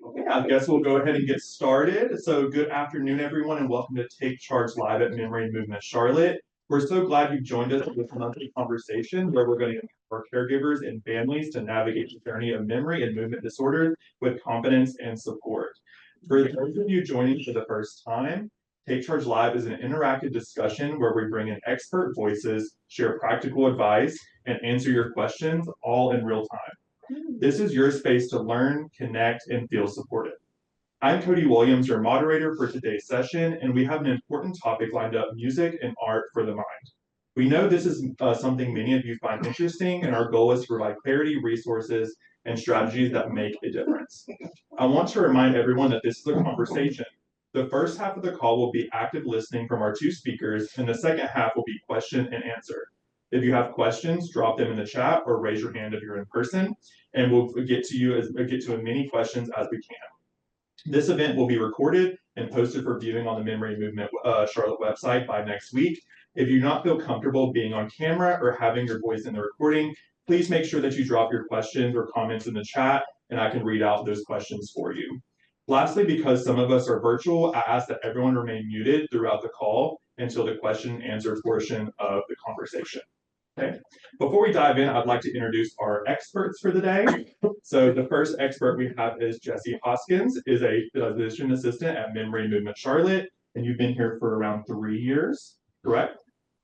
Okay, I guess we'll go ahead and get started. So good afternoon, everyone, and welcome to Take Charge Live at Memory and Movement Charlotte. We're so glad you joined us for this monthly conversation where we're going to empower caregivers and families to navigate the journey of memory and movement disorders with confidence and support. For those of you joining for the first time, Take Charge Live is an interactive discussion where we bring in expert voices, share practical advice, and answer your questions all in real time. This is your space to learn, connect, and feel supported. I'm Cody Williams, your moderator for today's session, and we have an important topic lined up, music and art for the mind. We know this is something many of you find interesting, and our goal is to provide clarity, resources, and strategies that make a difference. I want to remind everyone that this is a conversation. The first half of the call will be active listening from our two speakers, and the second half will be question and answer. If you have questions, drop them in the chat or raise your hand if you're in person, and we'll get to as many questions as we can. This event will be recorded and posted for viewing on the Memory and Movement Charlotte website by next week. If you do not feel comfortable being on camera or having your voice in the recording, please make sure that you drop your questions or comments in the chat, and I can read out those questions for you. Lastly, because some of us are virtual, I ask that everyone remain muted throughout the call until the question and answer portion of the conversation. Okay. Before we dive in, I'd like to introduce our experts for the day. So the first expert we have is Jessie Hoskins, is a physician assistant at Memory and Movement Charlotte, and you've been here for around 3 years, correct?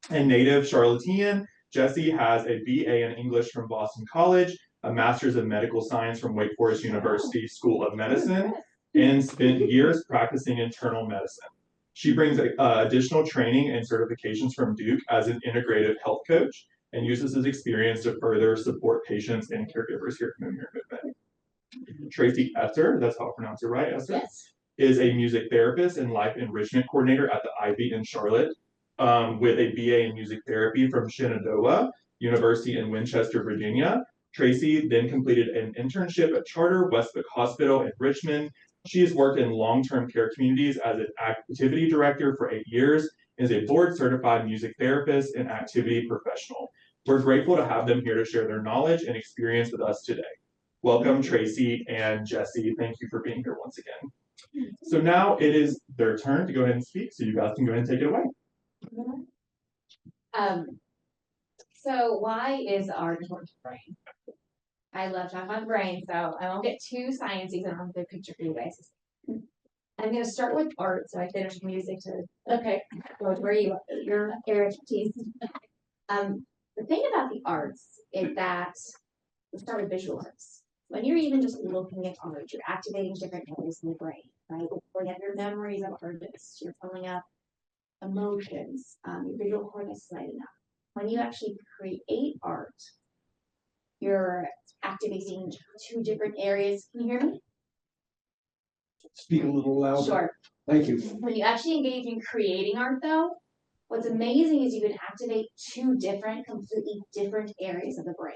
And native Charlottean, Jessie has a BA in English from Boston College, a Master's of Medical Science from Wake Forest University School of Medicine, and spent years practicing internal medicine. She brings additional training and certifications from Duke as an integrative health coach, and uses his experience to further support patients and caregivers here at Memory and Movement. Tracey Esser, that's how I pronounce it right, Esser? Yes. Is a music therapist and life enrichment coordinator at the Ivey in Charlotte, with a BA in music therapy from Shenandoah University in Winchester, Virginia. Tracey then completed an internship at Charter Westbrook Hospital in Richmond. She has worked in long-term care communities as an activity director for 8 years, and is a board-certified music therapist and activity professional. We're grateful to have them here to share their knowledge and experience with us today. Welcome, Tracey and Jessie. Thank you for being here once again. So now it is their turn to go ahead and speak, so you guys can go ahead and take it away. So why is art important to the brain? I love talking about the brain, so I won't get too sciencey, so I don't have a good picture for you guys. I'm going to start with art, so I finish music to go to where your expertise. The thing about the arts is that let's start with visual arts. When you're even just looking at art, you're activating different areas in the brain, right? You're pulling up your memories of artists, you're pulling up emotions, your visual cortex is lighting up. When you actually create art, you're activating 2 different areas. Can you hear me? Speak a little louder. Sure. Thank you. When you actually engage in creating art, though, what's amazing is you can activate 2 completely different areas of the brain.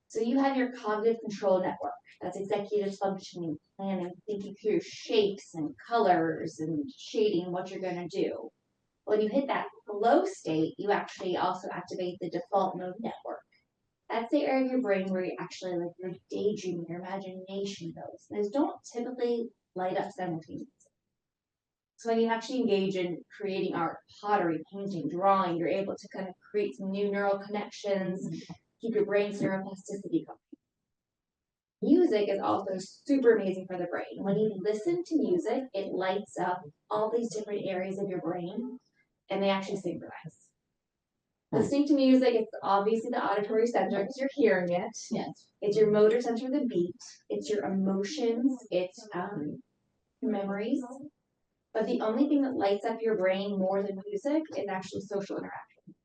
So you have your cognitive control network. That's executive functioning, planning, thinking through shapes and colors and shading what you're going to do. When you hit that flow state, you actually also activate the default mode network. That's the area of your brain where you actually your daydreaming, your imagination goes. Those don't typically light up simultaneously. So when you actually engage in creating art, pottery, painting, drawing, you're able to kind of create some new neural connections, keep your brain's neuroplasticity going. Music is also super amazing for the brain. When you listen to music, it lights up all these different areas of your brain, and they actually synchronize. Listening to music, it's obviously the auditory center because you're hearing it. Yes. It's your motor center, the beat. It's your emotions. It's memories. But the only thing that lights up your brain more than music is actually social interaction.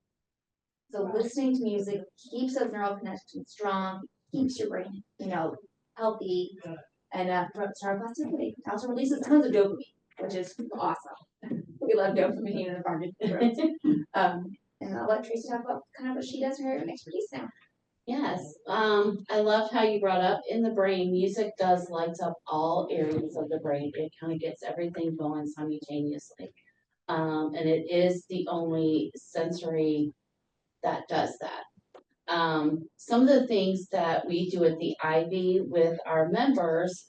So listening to music keeps those neural connections strong, keeps your brain, healthy, and promotes neuroplasticity. It also releases tons of dopamine, which is awesome. We love dopamine in the brain. And I'll let Tracey talk about kind of what she does for her expertise now. Yes, I love how you brought up in the brain, music does lights up all areas of the brain. It kind of gets everything going simultaneously. And it is the only sensory that does that. Some of the things that we do at the Ivy with our members,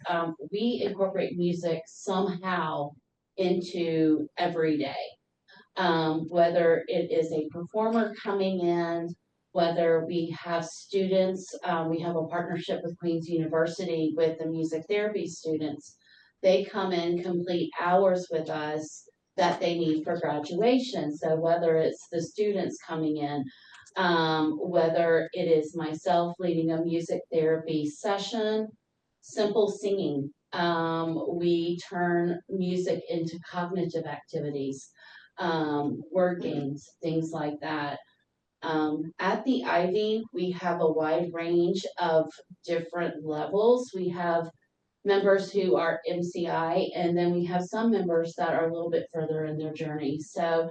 we incorporate music somehow into every day. Whether it is a performer coming in, whether we have students, we have a partnership with Queen's University with the music therapy students. They come in, complete hours with us that they need for graduation. So whether it's the students coming in, whether it is myself leading a music therapy session, simple singing. We turn music into cognitive activities, word games, things like that. At the Ivy, we have a wide range of different levels. We have members who are MCI, and then we have some members that are a little bit further in their journey. So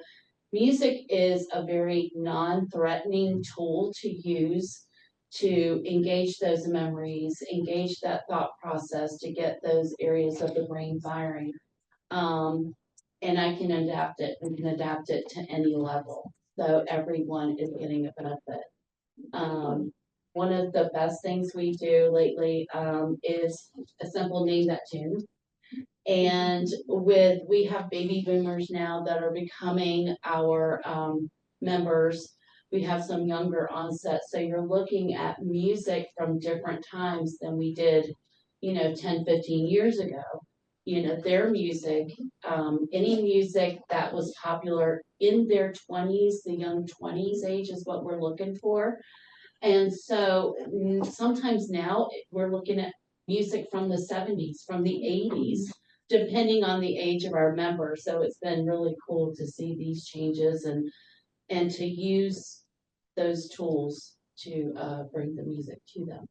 music is a very non-threatening tool to use to engage those memories, engage that thought process, to get those areas of the brain firing. And I can adapt it, we can adapt it to any level. So everyone is getting a benefit. One of the best things we do lately, is a simple name that tune. And we have baby boomers now that are becoming our, members. We have some younger onset, so you're looking at music from different times than we did, 10, 15 years ago. Their music, any music that was popular in their 20s, the young 20s age is what we're looking for. And so sometimes now we're looking at music from the 70s, from the 80s, depending on the age of our members. So it's been really cool to see these changes and to use those tools to bring the music to them.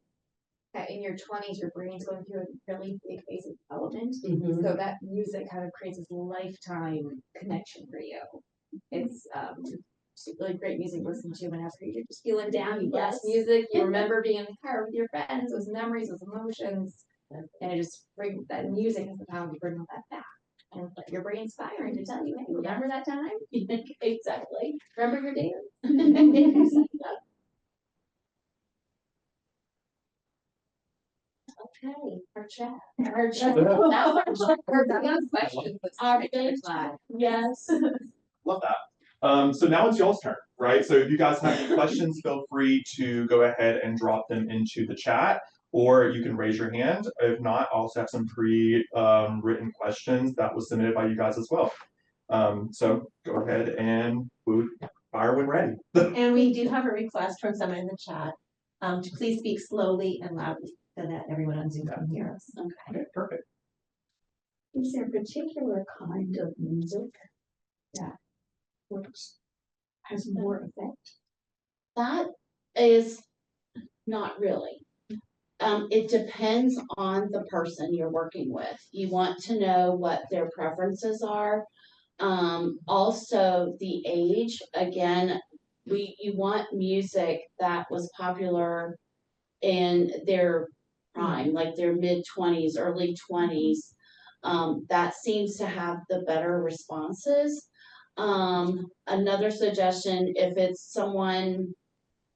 In your 20s, your brain's going through a really big phase of development. Mhm. So that music kind of creates this lifetime connection for you. It's really great music to listen to whenever you're just feeling down. You blast music, you remember being in the car with your friends, those memories, those emotions. And it just brings that music has the power to bring all that back. And let your brain's firing to tell you, hey, remember that time? Exactly. Remember your dance? Okay, our chat. Our chat. Now our chat. Our big questions. Our big Yes. Love that. So now it's y'all's turn, right? So if you guys have any questions, feel free to go ahead and drop them into the chat, or you can raise your hand. If not, I also have some written questions that was submitted by you guys as well. So go ahead and fire when ready. And we do have a request from someone in the chat, to please speak slowly and loudly so that everyone on Zoom can hear us. Okay, perfect. Is there a particular kind of music that works, has more effect? That is not really. It depends on the person you're working with. You want to know what their preferences are. Also the age, again, you want music that was popular in their prime, like their mid-20s, early 20s. That seems to have the better responses. Another suggestion, if it's someone,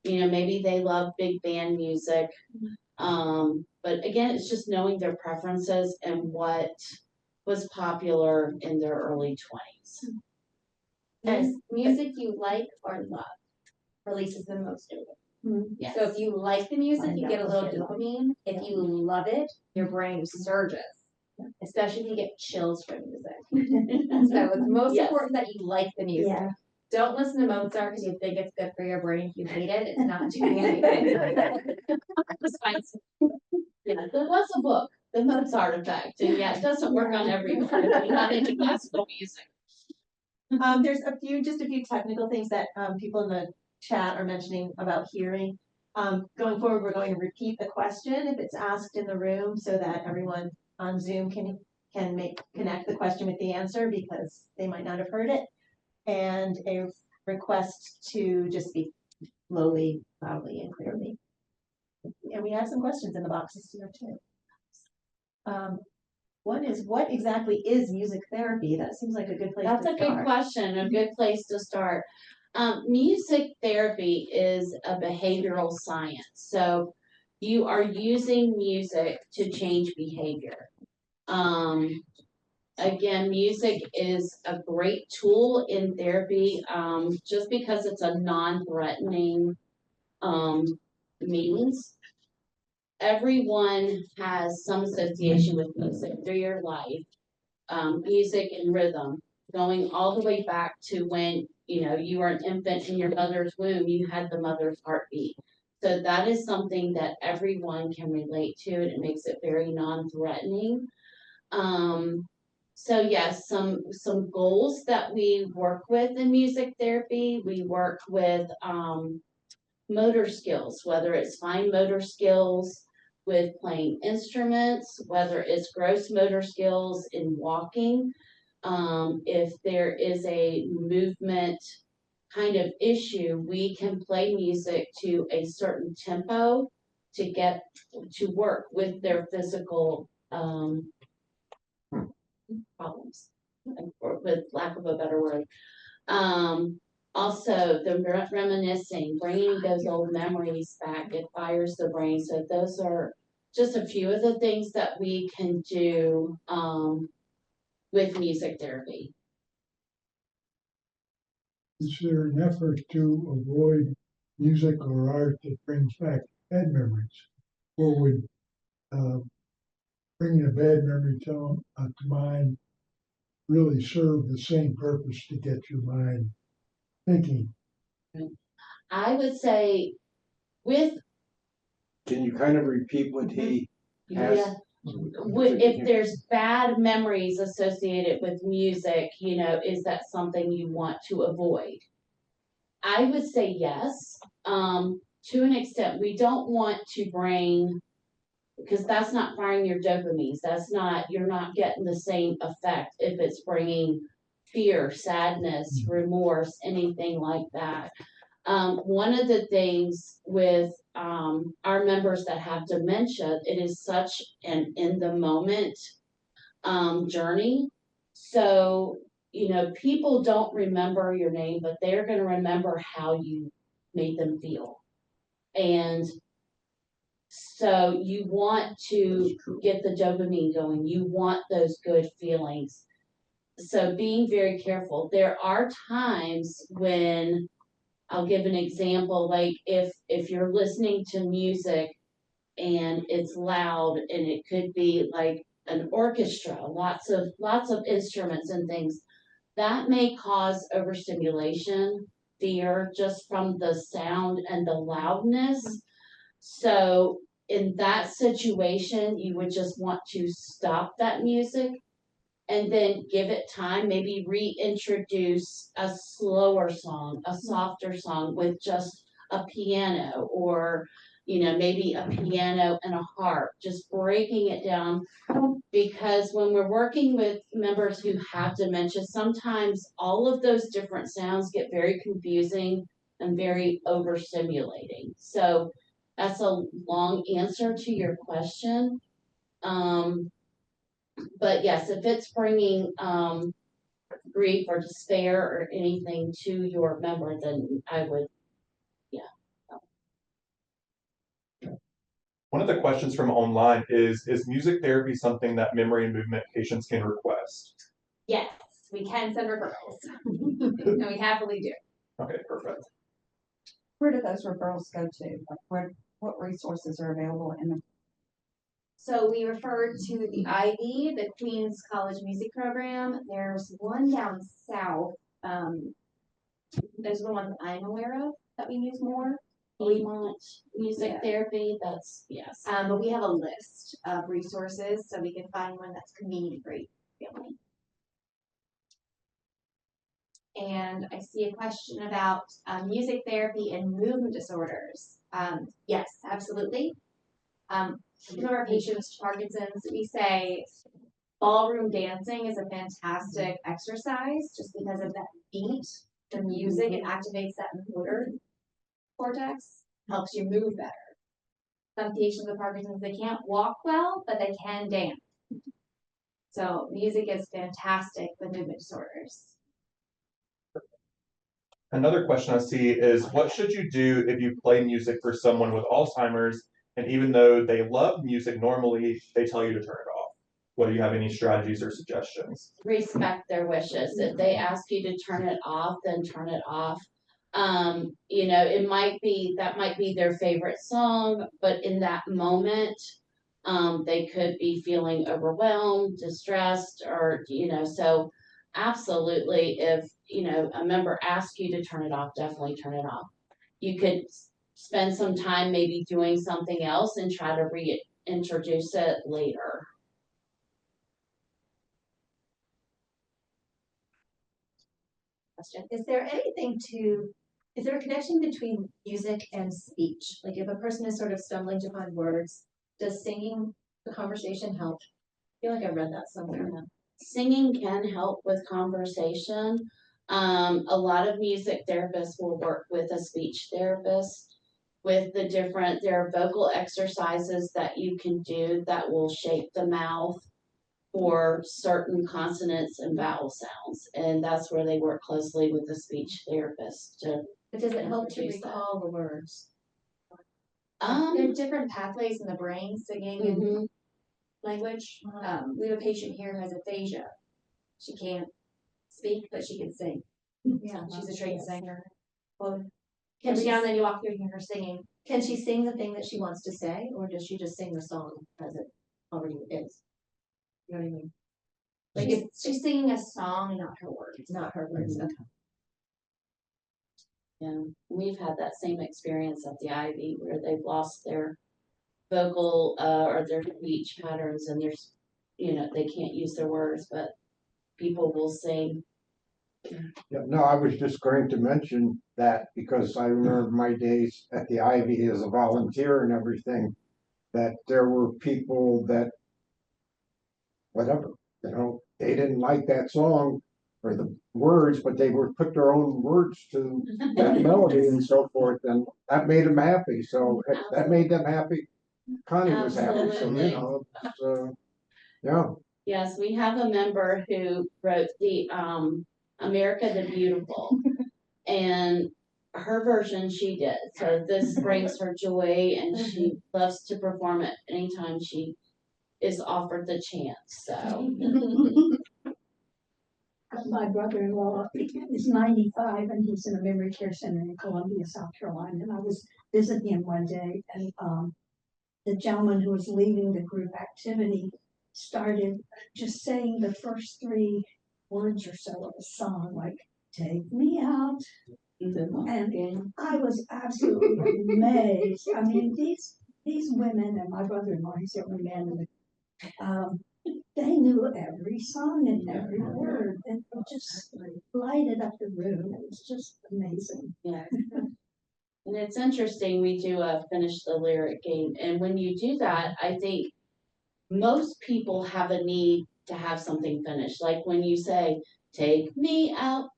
maybe they love big band music. But again, it's just knowing their preferences and what was popular in their early 20s. And music you like or love releases the most dopamine. Yes. So if you like the music, you get a little dopamine. If you love it, your brain surges. Especially if you get chills from music. So it's most important that you like the music. Yeah. Don't listen to Mozart because you think it's good for your brain. If you hate it, it's not doing anything. Yeah, there was a book, The Mozart Effect, and yeah, it doesn't work on everyone, if you're not into classical music. There's just a few technical things that, people in the chat are mentioning about hearing. Going forward, we're going to repeat the question if it's asked in the room so that everyone on Zoom can connect the question with the answer because they might not have heard it. And a request to just speak slowly, loudly, and clearly. And we have some questions in the boxes here too. One is, what exactly is music therapy? That seems like a good place to start. That's a good question, a good place to start. Music therapy is a behavioral science, so you are using music to change behavior. Again, music is a great tool in therapy, just because it's a non-threatening, means. Everyone has some association with music through your life, music and rhythm, going all the way back to when, you were an infant in your mother's womb, you had the mother's heartbeat. So that is something that everyone can relate to, and it makes it very non-threatening. So yes, some goals that we work with in music therapy, we work with, motor skills, whether it's fine motor skills with playing instruments, whether it's gross motor skills in walking. If there is a movement kind of issue, we can play music to a certain tempo to get to work with their physical, problems, or with lack of a better word. Also, the reminiscing, bringing those old memories back, it fires the brain. So those are just a few of the things that we can do, with music therapy. Is there an effort to avoid music or art that brings back bad memories? Or would bringing a bad memory to mind really serve the same purpose to get your mind thinking? I would say with, Can you kind of repeat what he has? yeah, if there's bad memories associated with music, is that something you want to avoid? I would say yes, to an extent. We don't want to bring, because that's not firing your dopamines. You're not getting the same effect if it's bringing fear, sadness, remorse, anything like that. One of the things with, our members that have dementia, it is such an in the moment, journey. So, people don't remember your name, but they're gonna remember how you made them feel. And so you want to get the dopamine going, you want those good feelings. So being very careful. There are times when, I'll give an example, like if you're listening to music and it's loud, and it could be like an orchestra, lots of instruments and things, that may cause overstimulation, fear, just from the sound and the loudness. So in that situation, you would just want to stop that music and then give it time, maybe reintroduce a slower song, a softer song with just a piano, or, maybe a piano and a harp, just breaking it down. Because when we're working with members who have dementia, sometimes all of those different sounds get very confusing and very overstimulating. So that's a long answer to your question. But yes, if it's bringing, grief or despair or anything to your member, then I would, yeah. One of the questions from online is music therapy something that memory and movement patients can request? Yes, we can send referrals. And we happily do. Okay, perfect. Where do those referrals go to? Like what resources are available in the? So we refer to the Ivey, the Queens College Music Program. There's one down south. Those are the ones I'm aware of that we use more. Piedmont music Yeah. therapy, that's, yes. But we have a list of resources, so we can find one that's convenient for your family. And I see a question about music therapy and movement disorders. Yes, absolutely. Some of our patients, Parkinson's, we say ballroom dancing is a fantastic exercise just because of that beat, the music, it activates that motor cortex, helps you move better. Some patients with Parkinson's, they can't walk well, but they can dance. So music is fantastic with movement disorders. Another question I see is what should you do if you play music for someone with Alzheimer's and even though they love music normally, they tell you to turn it off? What do you have any strategies or suggestions? Respect their wishes. If they ask you to turn it off, then turn it off. You know, that might be their favorite song, but in that moment, they could be feeling overwhelmed, distressed, or, you know, so absolutely, if, you know, a member asks you to turn it off, definitely turn it off. You could spend some time maybe doing something else and try to reintroduce it later. Question. Is there a connection between music and speech? Like if a person is sort of stumbling to find words, does singing the conversation help? I feel like I read that somewhere. Singing can help with conversation. A lot of music therapists will work with a speech therapist with there are vocal exercises that you can do that will shape the mouth for certain consonants and vowel sounds. And that's where they work closely with the speech therapist But does it help to introduce that. recall the words? There are different pathways in the brain, singing and Mhm. language. We have a patient here who has aphasia. She can't speak, but she can sing. Yeah. She's a trained singer. Well, Every now and then you walk through and hear her singing. can she sing the thing that she wants to say, or does she just sing the song as it already is? You know what I mean? Like She's singing a song, not her words. it's not her words. Okay. Yeah, we've had that same experience at the Ivy where they've lost their vocal or their speech patterns and there's, you know, they can't use their words, but people will sing. Yeah, no, I was just going to mention that because I remember my days at the Ivy as a volunteer and everything, that there were people that, whatever, you know, they didn't like that song or the words, but they would put their own words to that melody and so forth, and that made them happy. So if that made them happy, Connie was happy. So, Absolutely. you know, yeah. Yes, we have a member who wrote the America the Beautiful and her version she did. So this brings her joy and she loves to perform it anytime she is offered the chance. So My brother-in-law is 95 and he's in a memory care center in Columbia, South Carolina. And I was visiting him one day and the gentleman who was leading the group activity started just saying the first 3 words or so of a song, like "Take Me Out." And I was absolutely amazed. I mean, these women and my brother-in-law, he's the only man in the they knew every song and every word, and it just lighted up the room. It was just amazing. yeah. And it's interesting, we do a finish the lyric game. And when you do that, I think most people have a need to have something finished. Like when you say, "Take me out,"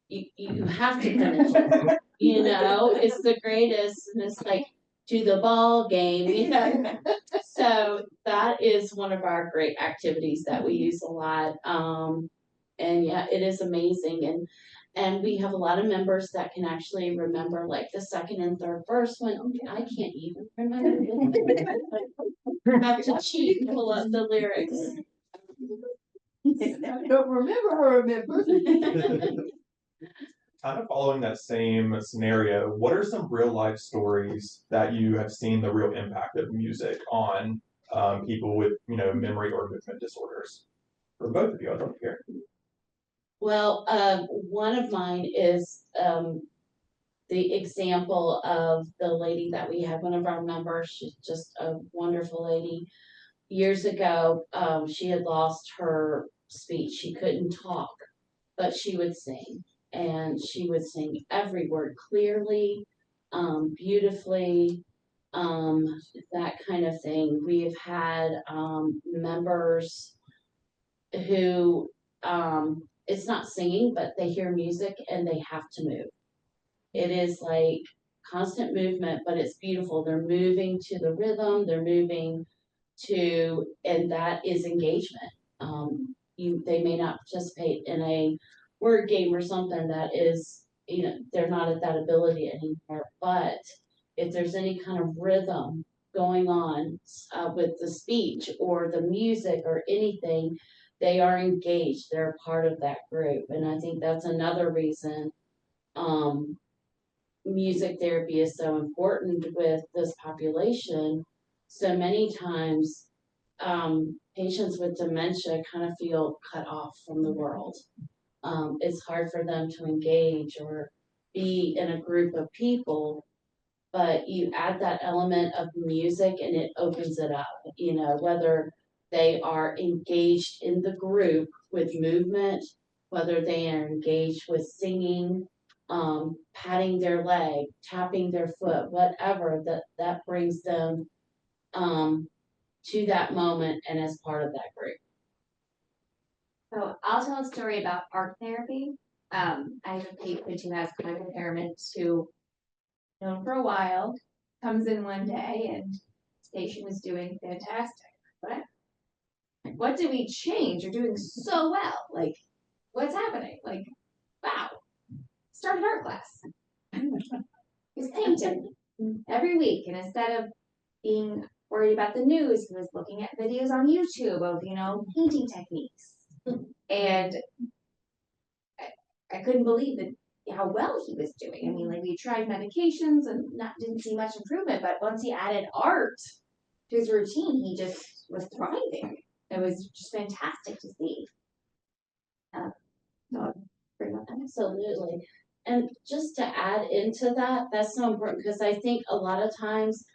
you have to finish it. You know, it's the greatest, and it's like to the ball game, you know. So that is one of our great activities that we use a lot. And yeah, it is amazing. And we have a lot of members that can actually remember like the second and third verse when I can't even remember. I have to cheat and pull up the lyrics. I don't remember. Kind of following that same scenario, what are some real life stories that you have seen the real impact of music on people with, you know, memory or movement disorders? For both of you, I'd love to hear. Well, one of mine is the example of the lady that we had, one of our members, she's just a wonderful lady. Years ago, she had lost her speech. She couldn't talk, but she would sing. And she would sing every word clearly, beautifully, that kind of thing. We have had members who it's not singing, but they hear music and they have to move. It is like constant movement, but it's beautiful. They're moving to the rhythm, they're moving to, and that is engagement. They may not participate in a word game or something that is they're not at that ability anymore, but if there's any kind of rhythm going on, with the speech or the music or anything, they are engaged, they're a part of that group, and I think that's another reason, music therapy is so important with this population. So many times, patients with dementia kind of feel cut off from the world. It's hard for them to engage or be in a group of people, but you add that element of music and it opens it up, whether they are engaged in the group with movement, whether they are engaged with singing, patting their leg, tapping their foot, whatever, that brings them to that moment and as part of that group. So I'll tell a story about art therapy. I have a patient who has cognitive impairments who, known for a while, comes in one day and this patient was doing fantastic. What did we change? You're doing so well. Like, what's happening? Like, wow. Started art class. He's painting every week, and instead of being worried about the news, he was looking at videos on YouTube of, painting techniques. And I couldn't believe how well he was doing. I mean, like, we tried medications and didn't see much improvement, but once he added art to his routine, he just was thriving. It was just fantastic to see. So I'll bring up that. Absolutely. And just to add into that, that's so important because I think a lot of times,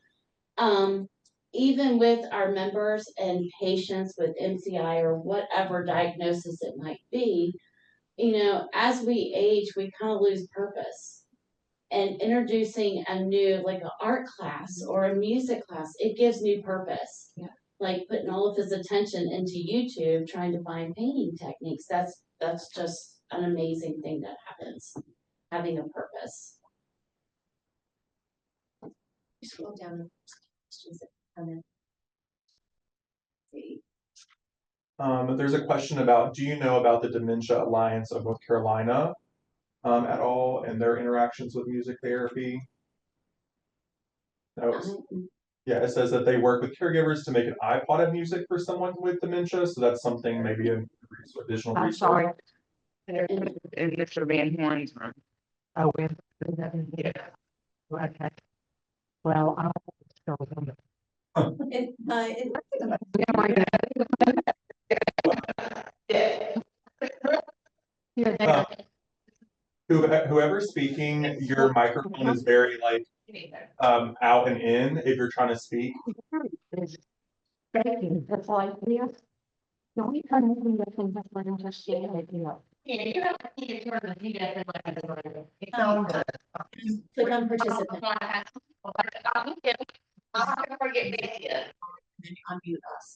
even with our members and patients with MCI or whatever diagnosis it might be, as we age, we kind of lose purpose. And introducing a new, like an art class or a music class, it gives new purpose. Yeah. Like putting all of his attention into YouTube, trying to find painting techniques. That's just an amazing thing that happens, having a purpose. Scroll down the questions that come in. See. There's a question about, do you know about the Dementia Alliance of North Carolina at all and their interactions with music therapy? No, yeah, it says that they work with caregivers to make an iPod of music for someone with dementia. So that's something, maybe an additional I'm resource. sorry. In Mr. Van Horn's room. Oh, yeah. Okay. Well, I'll still remember. Yeah. Whoever's speaking, your microphone is very out and in if you're trying to speak. It's like this. No, we can't even get things that we're just saying it, Yeah, you have to keep it toward the heat and it's all good. Click on participant. I'll forget it. Unmute us.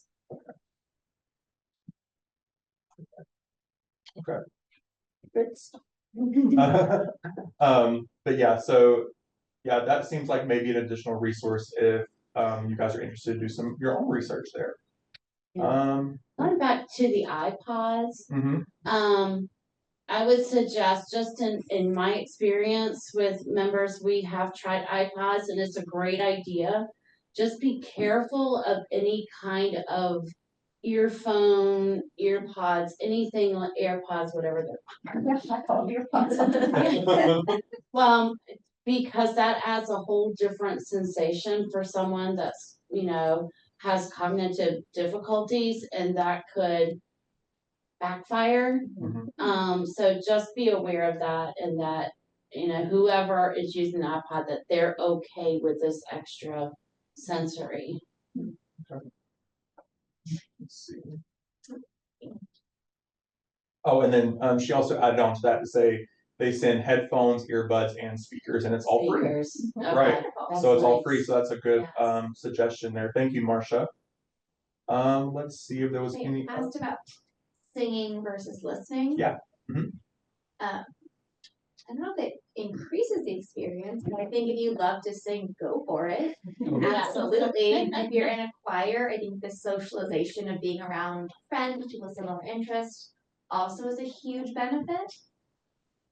Okay. Good stuff. But yeah, so yeah, that seems like maybe an additional resource if you guys are interested to do your own research there. Going back to the iPods, I would suggest, just in my experience with members, we have tried iPods and it's a great idea. Just be careful of any kind of earphone, earpods, anything like AirPods, whatever they're. Well, because that adds a whole different sensation for someone that's, has cognitive difficulties and that could backfire. So just be aware of that and that, whoever is using the iPod, that they're okay with this extra sensory. Okay. Let's see. Oh, and then she also added on to that to say they send headphones, earbuds, and speakers, and it's all free. Okay, Right. that's So it's all nice. free. So that's a good Yes. suggestion there. Thank you, Marcia. Let's see if there was They any. asked about singing versus listening. Yeah. I don't know if it increases the experience, but I think if you love to sing, go for it. Absolutely. If you're in a choir, I think the socialization of being around friends, people with similar interests, also is a huge benefit.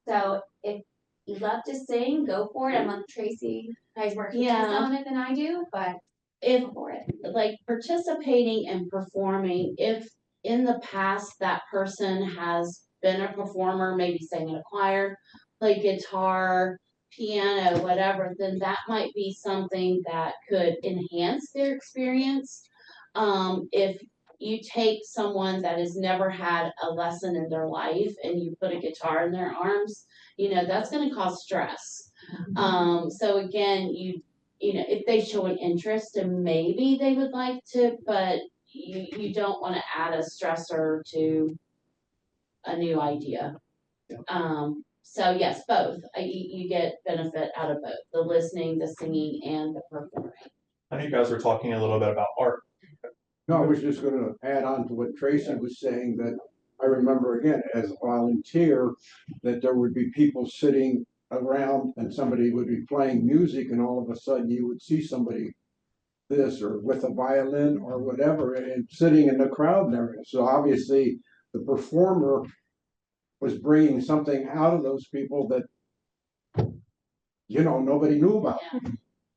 So if you love to sing, go for it. I'm like Tracey, guys more coaches Yeah. on it than I do, but If go for it. like participating and performing, if in the past that person has been a performer, maybe sang in a choir, played guitar, piano, whatever, then that might be something that could enhance their experience. If you take someone that has never had a lesson in their life and you put a guitar in their arms, that's gonna cause stress. So again, if they show an interest and maybe they would like to, but you don't wanna add a stressor to a new idea. So yes, both, you get benefit out of both, the listening, the singing, and the performing. I know you guys were talking a little bit about art. No, I was just gonna add on to what Tracy was saying, that I remember again, as a volunteer, that there would be people sitting around and somebody would be playing music and all of a sudden you would see somebody this or with a violin or whatever and sitting in the crowd and everything. So obviously the performer was bringing something out of those people that, nobody knew about. Yeah,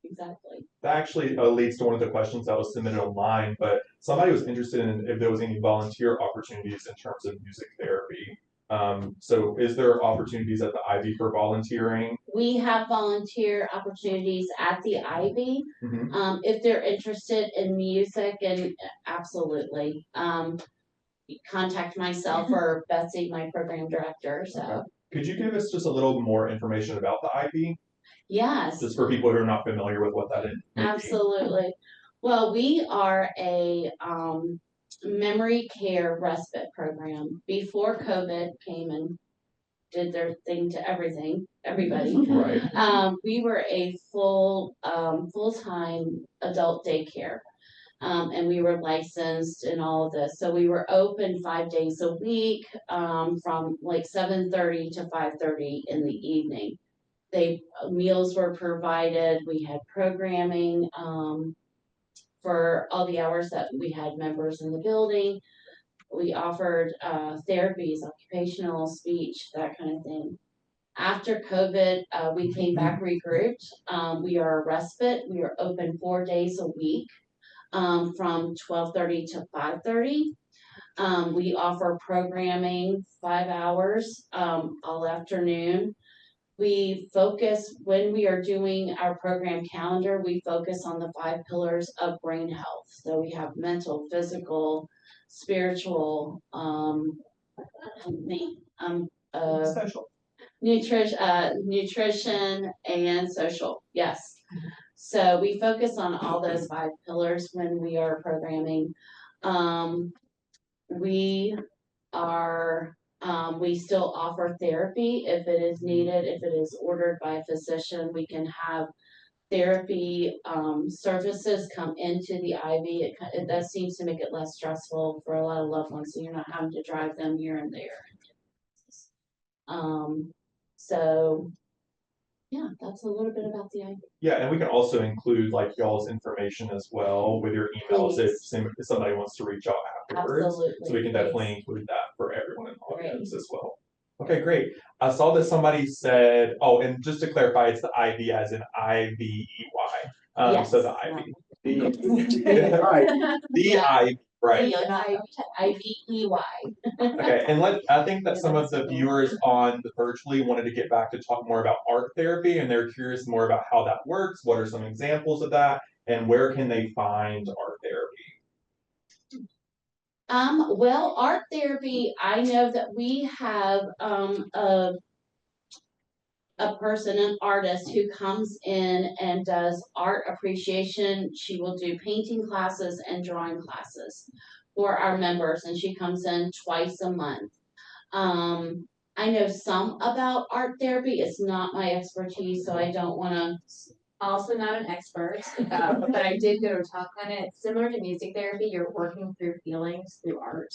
exactly. That actually leads to one of the questions that was submitted online, but somebody was interested in if there was any volunteer opportunities in terms of music therapy. So is there opportunities at the Ivy for volunteering? We have volunteer opportunities at the Ivy. Mhm. If they're interested in music, and absolutely, contact myself or Betsy, my program director, so. Okay. Could you give us just a little more information about the Ivy? Yes. Just for people who are not familiar with what that is. Absolutely. Well, we are a memory care respite program. Before COVID came and did their thing to everybody. Right. We were a full-time adult daycare. And we were licensed and all of this. So we were open 5 days a week, from like 7:30 to 5:30 in the evening. Meals were provided, we had programming, for all the hours that we had members in the building. We offered, therapies, occupational, speech, that kind of thing. After COVID, we came back regrouped. We are a respite, we are open 4 days a week, from 12:30 to 5:30. We offer programming 5 hours, all afternoon. We focus, when we are doing our program calendar, we focus on the 5 pillars of brain health. So we have mental, physical, spiritual, Social. nutrition and social, yes. So we focus on all those 5 pillars when we are programming. We still offer therapy if it is needed, if it is ordered by a physician. We can have therapy services come into the Ivy. That seems to make it less stressful for a lot of loved ones, so you're not having to drive them here and there. So yeah, that's a little bit about the Ivy. Yeah, and we can also include like y'all's information as well with your emails if somebody wants to reach out afterwards. Absolutely. So we can definitely include that for everyone in the audience as well. Okay, great. I saw that somebody said, oh, and just to clarify, it's the Ivy as in IVEY. Yes. So the Ivy. Right. The Ivy, right. IVEY. Okay, and I think that some of the viewers on the virtually wanted to get back to talk more about art therapy, and they're curious more about how that works. What are some examples of that, and where can they find art therapy? Well, art therapy, I know that we have a person, an artist who comes in and does art appreciation. She will do painting classes and drawing classes for our members, and she comes in twice a month. I know some about art therapy. It's not my expertise, so I don't wanna. Also not an expert, but I did go to talk on it. Similar to music therapy, you're working through feelings through art.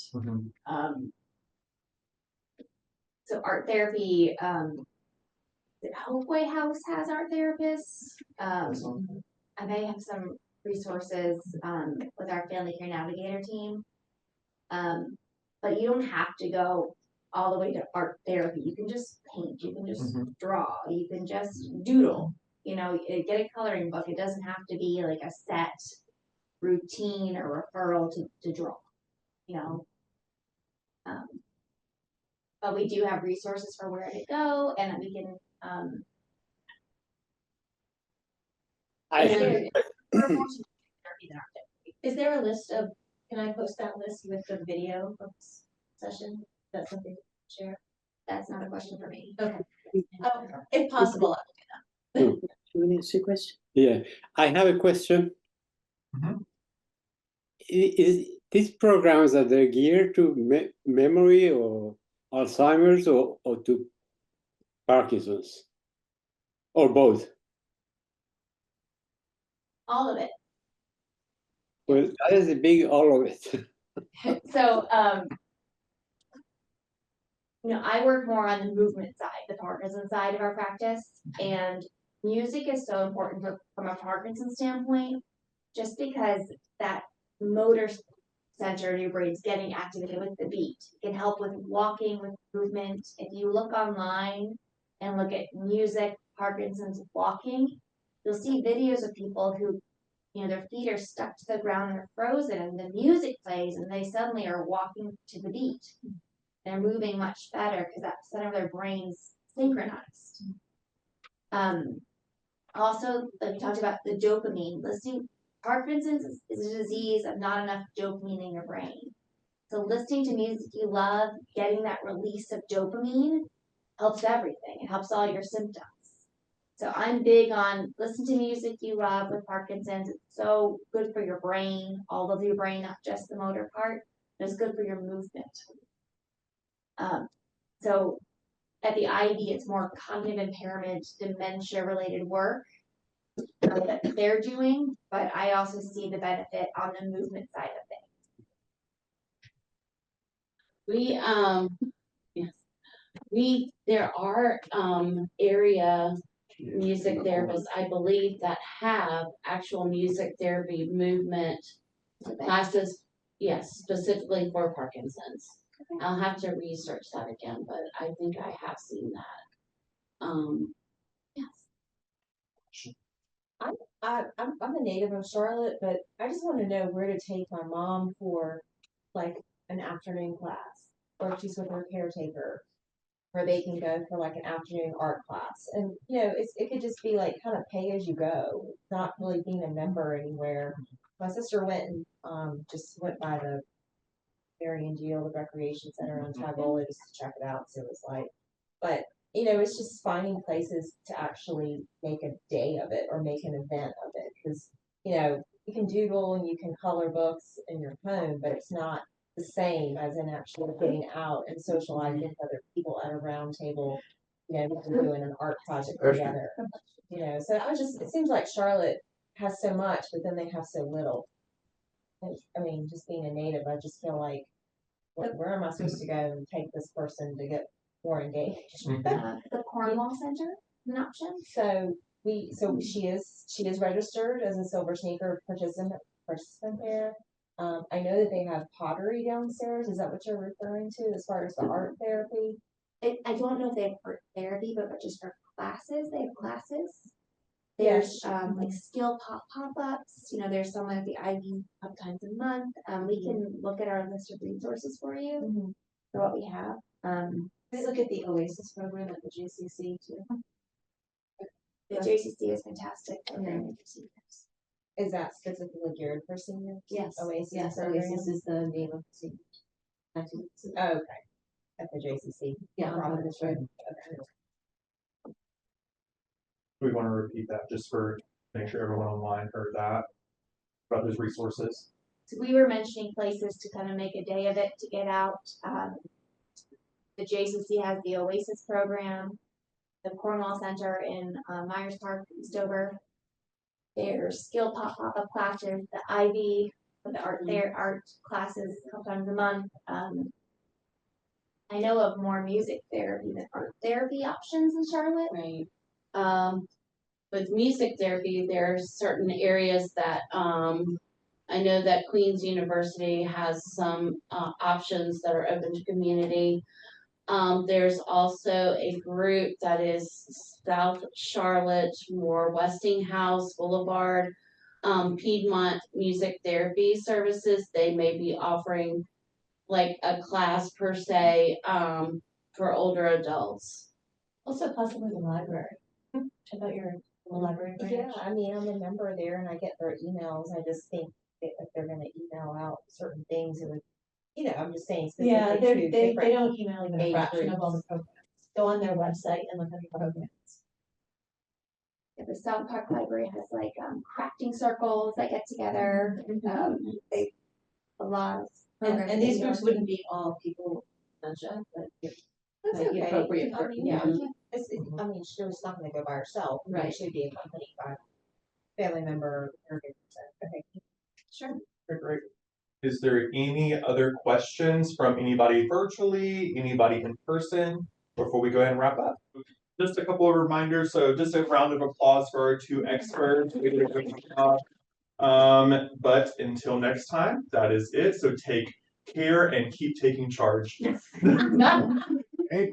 So art therapy, the Hopeway House has art therapists. I may have some resources with our Family Care Navigator team. But you don't have to go all the way to art therapy. You can just paint, you can just Mhm. draw, you can just doodle, get a coloring book. It doesn't have to be like a set routine or referral to draw, you know. But we do have resources for where to go, and that we can, I is have, there- we're more to therapy than art therapy. Is there a list of, can I post that list with the video of this session? That's something to share? That's not a question for me. Okay. If possible, You want to ask a question? Yeah, I have a question. Mhm. Is these programs, are they geared to memory or Alzheimer's or to Parkinson's? Or both? All of it. Well, that is a big all of it. So, I work more on the movement side, the Parkinson side of our practice, and music is so important from a Parkinson standpoint, just because that motor center in your brain is getting activated with the beat. It can help with walking, with movement. If you look online and look at music, Parkinson's walking, you'll see videos of people who, their feet are stuck to the ground, they're frozen, and the music plays, and they suddenly are walking to the beat. They're moving much better because that center of their brain's synchronized. Also, like we talked about the dopamine, Parkinson's is a disease of not enough dopamine in your brain. So listening to music you love, getting that release of dopamine helps everything. It helps all your symptoms. So I'm big on listen to music you love with Parkinson's. It's so good for your brain, all of your brain, not just the motor part. It's good for your movement. So at the Ivey, it's more cognitive impairment, dementia-related work that they're doing, but I also see the benefit on the movement side of things. There are, area music therapists, I believe, that have actual music therapy movement classes, yes, specifically for Parkinson's. I'll have to research that again, but I think I have seen that. Yes. I'm a native of Charlotte, but I just want to know where to take my mom for like an afternoon class, or if she's with her caretaker, where they can go for like an afternoon art class. And it could just be like kind of pay as you go, not really being a member anywhere. My sister went and just went by the Marion Geo, the recreation center on Tagola, just to check it out. So it was like, but it's just finding places to actually make a day of it or make an event of it. Because, you can doodle and you can color books in your home, but it's not the same as in actually getting out and socializing with other people at a round table, doing an art project together. So it seems like Charlotte has so much, but then they have so little. I mean, just being a native, I just feel like, where am I supposed to go and take this person to get more engaged? The Cornwall Center is an option. So she is registered as a Silver Sneaker participant there. I know that they have pottery downstairs. Is that what you're referring to as far as the art therapy? I don't know if they have art therapy, but just for classes, they have classes. Yes. There's like skill pop-ups. There's someone at the Ivey a couple times a month. We can look at our list of resources for you for what we have. They look at the Oasis program at the JCC too. The JCC is fantastic. Is that specifically geared for seniors? Yes. Oasis. Yes, program? Oasis is the name of the city. Oh, okay. At the JCC. Yeah, on Providence Road. We want to repeat that just for, make sure everyone online heard that, about those resources. So we were mentioning places to kind of make a day of it to get out. The JCC has the Oasis program, the Cornwall Center in Myers Park, Eastover. There's skill pop-up classes, the Ivey, the art classes a couple times a month. I know of more music therapy than art therapy options in Charlotte. Right. With music therapy, there are certain areas that, I know that Queen's University has some, options that are open to community. There's also a group that is South Charlotte, more Westinghouse Boulevard, Piedmont Music Therapy Services. They may be offering like a class per se, for older adults. Also possibly the library. Check out your library branch. Yeah, I mean, I'm a member there and I get their emails. I just think that if they're gonna email out certain things, it would, I'm just saying Yeah, specific to they different. don't email even a age fraction of all the groups. programs. Go on their website and look at the programs. Yeah, the South Park Library has like crafting circles that get together. They a lot of programs. And these that groups go- wouldn't be all people, dementia, but That's like the okay. appropriate I for, mean, yeah. I mean, she's not gonna go by herself. I mean, Right. She'd be accompanied by a family member or okay. Sure. Great. Is there any other questions from anybody virtually, anybody in person, before we go ahead and wrap up? Just a couple of reminders, so just a round of applause for our two experts. They did a great job. But until next time, that is it, so take care and keep taking charge. Hey,